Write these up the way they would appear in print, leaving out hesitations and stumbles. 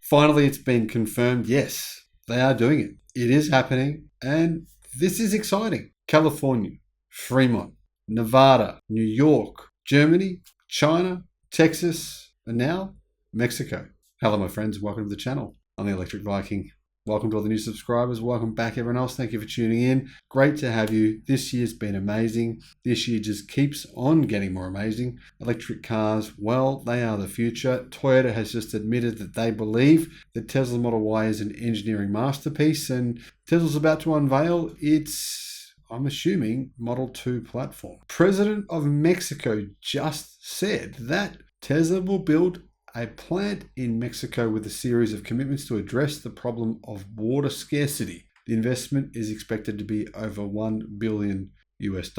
Finally, it's been confirmed, yes, they are doing it. It is happening, and this is exciting. California, Fremont, Nevada, New York, Germany, China, Texas, and now Mexico. Hello, my friends. Welcome to the channel. I'm the Electric Viking. Welcome to all the new subscribers. Welcome back, everyone else. Thank you for tuning in. Great to have you. This year's been amazing. This year just keeps on getting more amazing. Electric cars, well, they are the future. Toyota has just admitted that they believe that Tesla Model Y is an engineering masterpiece, and Tesla's about to unveil its, I'm assuming, Model 2 platform. President of Mexico just said that Tesla will build a plant in Mexico with a series of commitments to address the problem of water scarcity. The investment is expected to be over $1 billion US.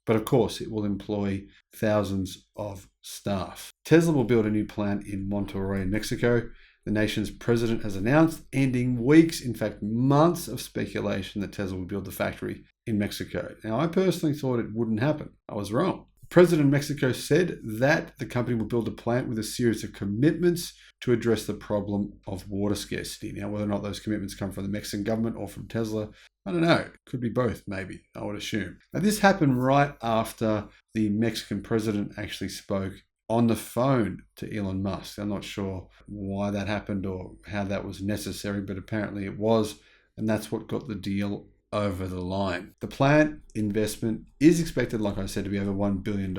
But of course, it will employ thousands of staff. Tesla will build a new plant in Monterrey, Mexico. The nation's president has announced, ending weeks, in fact months of speculation that Tesla will build the factory in Mexico. Now, I personally thought it wouldn't happen. I was wrong. President of Mexico said that the company will build a plant with a series of commitments to address the problem of water scarcity. Now, whether or not those commitments come from the Mexican government or from Tesla, I don't know. Could be both, maybe, I would assume. Now, this happened right after the Mexican president actually spoke on the phone to Elon Musk. I'm not sure why that happened or how that was necessary, but apparently it was, and that's what got the deal over the line. The plant investment is expected, like I said, to be over $1 billion.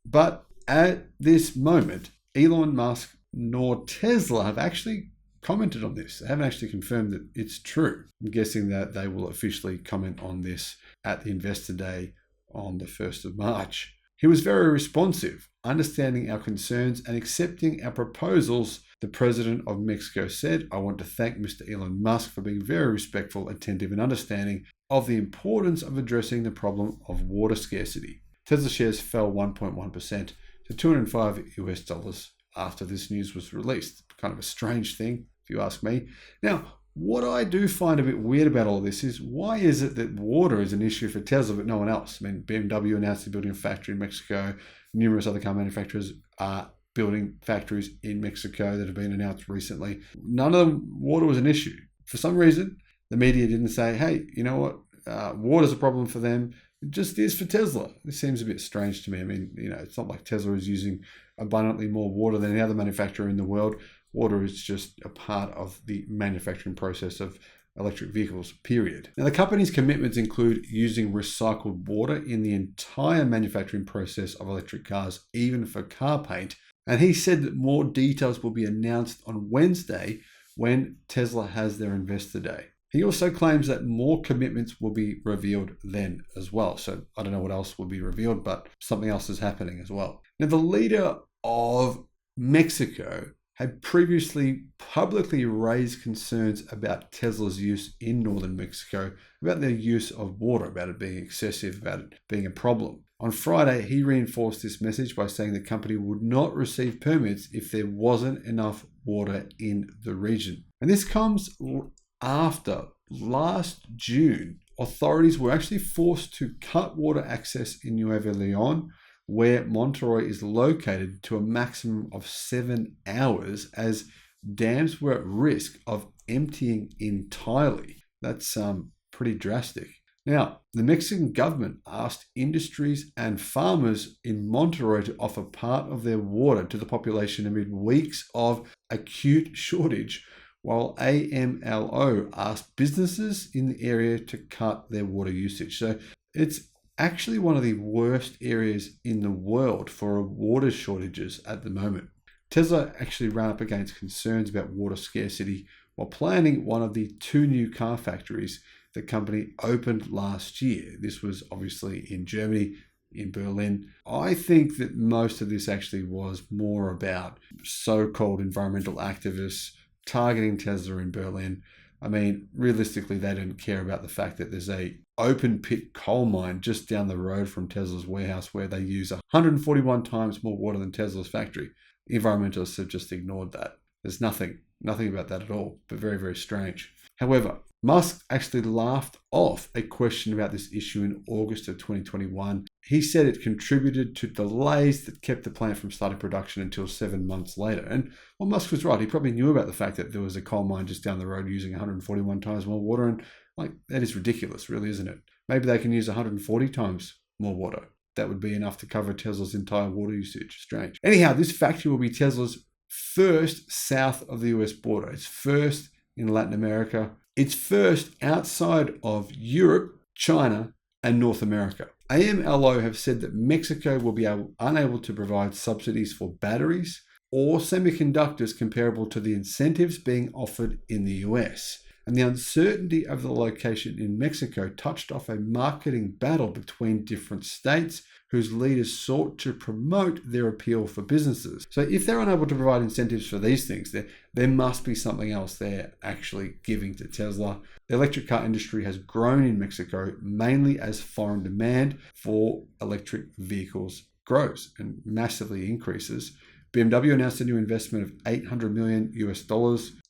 But at this moment, Elon Musk nor Tesla have actually commented on this. They haven't actually confirmed that it's true. I'm guessing that they will officially comment on this at the Investor Day on the 1st of March. He was very responsive, understanding our concerns and accepting our proposals. The president of Mexico said, "I want to thank Mr. Elon Musk for being very respectful, attentive, and understanding of the importance of addressing the problem of water scarcity." Tesla shares fell 1.1% to $205 US after this news was released. Kind of a strange thing, if you ask me. Now, what I do find a bit weird about all this is, why is it that water is an issue for Tesla but no one else? I mean, BMW announced they're building a factory in Mexico. Numerous other car manufacturers are building factories in Mexico that have been announced recently. None of them, water was an issue. For some reason, the media didn't say, hey, you know what, water's a problem for them. It just is for Tesla. This seems a bit strange to me. I mean, it's not like Tesla is using abundantly more water than any other manufacturer in the world. Water is just a part of the manufacturing process of electric vehicles, period. Now, the company's commitments include using recycled water in the entire manufacturing process of electric cars, even for car paint. And he said that more details will be announced on Wednesday when Tesla has their Investor Day. He also claims that more commitments will be revealed then as well. So I don't know what else will be revealed, but something else is happening as well. Now, the leader of Mexico had previously publicly raised concerns about Tesla's use in northern Mexico, about their use of water, about it being excessive, about it being a problem. On Friday, he reinforced this message by saying the company would not receive permits if there wasn't enough water in the region. And this comes after last June, authorities were actually forced to cut water access in Nuevo Leon, where Monterrey is located, to a maximum of 7 hours, as dams were at risk of emptying entirely. That's pretty drastic. Now, the Mexican government asked industries and farmers in Monterrey to offer part of their water to the population amid weeks of acute shortage, while AMLO asked businesses in the area to cut their water usage. So it's actually one of the worst areas in the world for water shortages at the moment. Tesla actually ran up against concerns about water scarcity while planning one of the 2 new car factories the company opened last year. This was obviously in Germany, in Berlin. I think that most of this actually was more about so-called environmental activists targeting Tesla in Berlin. I mean, realistically, they didn't care about the fact that there's a open pit coal mine just down the road from Tesla's warehouse where they use 141 times more water than Tesla's factory. The environmentalists have just ignored that. There's nothing about that at all, but very, very strange. However, Musk actually laughed off a question about this issue in August of 2021. He said it contributed to delays that kept the plant from starting production until 7 months later. And well, Musk was right. He probably knew about the fact that there was a coal mine just down the road using 141 times more water. And that is ridiculous, really, isn't it? Maybe they can use 140 times more water. That would be enough to cover Tesla's entire water usage. Strange. Anyhow, this factory will be Tesla's first south of the US border. It's first in Latin America. It's first outside of Europe, China, and North America. AMLO have said that Mexico will be unable to provide subsidies for batteries or semiconductors comparable to the incentives being offered in the US. And the uncertainty of the location in Mexico touched off a marketing battle between different states whose leaders sought to promote their appeal for businesses. So if they're unable to provide incentives for these things, there must be something else they're actually giving to Tesla. The electric car industry has grown in Mexico mainly as foreign demand for electric vehicles grows and massively increases. BMW announced a new investment of $800 million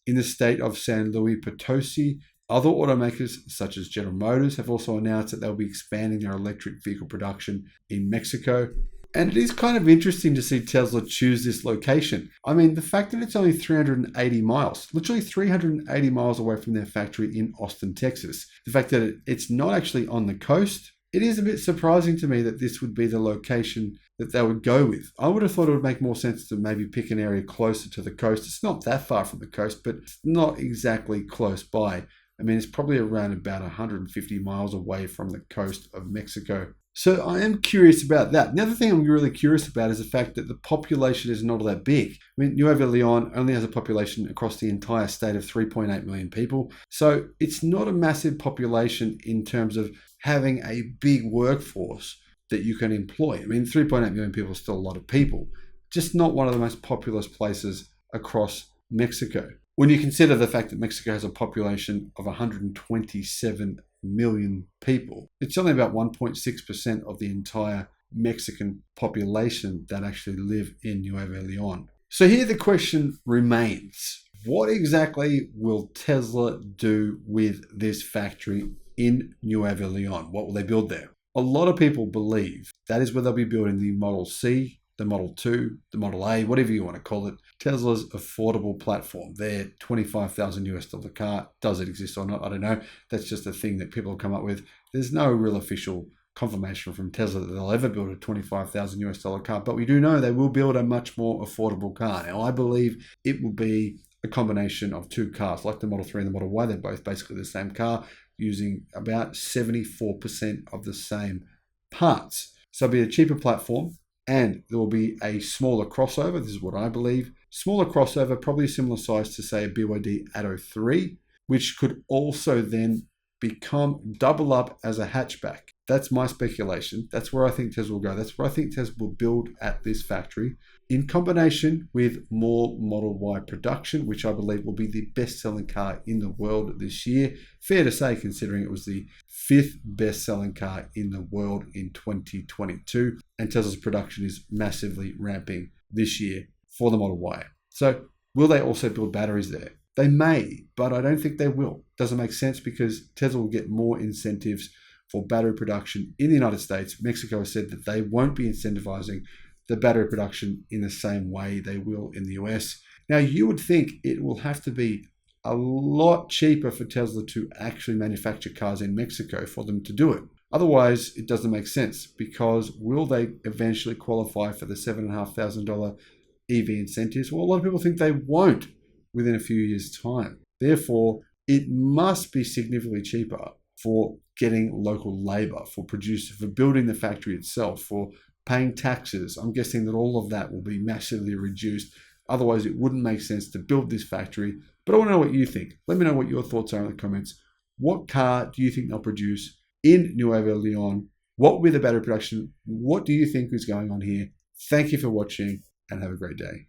in the state of San Luis Potosi. Other automakers, such as General Motors, have also announced that they'll be expanding their electric vehicle production in Mexico. And it is kind of interesting to see Tesla choose this location. I mean, the fact that it's only 380 miles, literally 380 miles away from their factory in Austin, Texas. The fact that it's not actually on the coast, it is a bit surprising to me that this would be the location that they would go with. I would have thought it would make more sense to maybe pick an area closer to the coast. It's not that far from the coast, but it's not exactly close by. I mean, it's probably around about 150 miles away from the coast of Mexico. So I am curious about that. The other thing I'm really curious about is the fact that the population is not that big. I mean, Nuevo Leon only has a population across the entire state of 3.8 million people. So it's not a massive population in terms of having a big workforce that you can employ. I mean, 3.8 million people is still a lot of people, just not one of the most populous places across Mexico. When you consider the fact that Mexico has a population of 127 million people, it's only about 1.6% of the entire Mexican population that actually live in Nuevo Leon. So here the question remains, what exactly will Tesla do with this factory in Nuevo Leon? What will they build there? A lot of people believe that is where they'll be building the Model C, the Model 2, the Model A, whatever you want to call it, Tesla's affordable platform. Their $25,000 car. Does it exist or not? I don't know. That's just a thing that people have come up with. There's no real official confirmation from Tesla that they'll ever build a $25,000 car, but we do know they will build a much more affordable car. Now, I believe it will be a combination of two cars, like the Model 3 and the Model Y. They're both basically the same car, using about 74% of the same parts. So it'll be a cheaper platform, and there will be a smaller crossover. This is what I believe. Smaller crossover, probably a similar size to, say, a BYD Atto 3, which could also then double up as a hatchback. That's my speculation. That's where I think Tesla will go. That's where I think Tesla will build at this factory, in combination with more Model Y production, which I believe will be the best-selling car in the world this year. Fair to say, considering it was the 5th best-selling car in the world in 2022. And Tesla's production is massively ramping this year for the Model Y. So will they also build batteries there? They may, but I don't think they will. Doesn't make sense because Tesla will get more incentives for battery production in the United States. Mexico has said that they won't be incentivizing the battery production in the same way they will in the US. Now, you would think it will have to be a lot cheaper for Tesla to actually manufacture cars in Mexico for them to do it. Otherwise, it doesn't make sense, because will they eventually qualify for the $7,500 EV incentives? Well, a lot of people think they won't within a few years' time. Therefore, it must be significantly cheaper for getting local labor, for building the factory itself, for paying taxes. I'm guessing that all of that will be massively reduced. Otherwise, it wouldn't make sense to build this factory. But I want to know what you think. Let me know what your thoughts are in the comments. What car do you think they'll produce in Nuevo Leon? What will be the battery production? What do you think is going on here? Thank you for watching, and have a great day.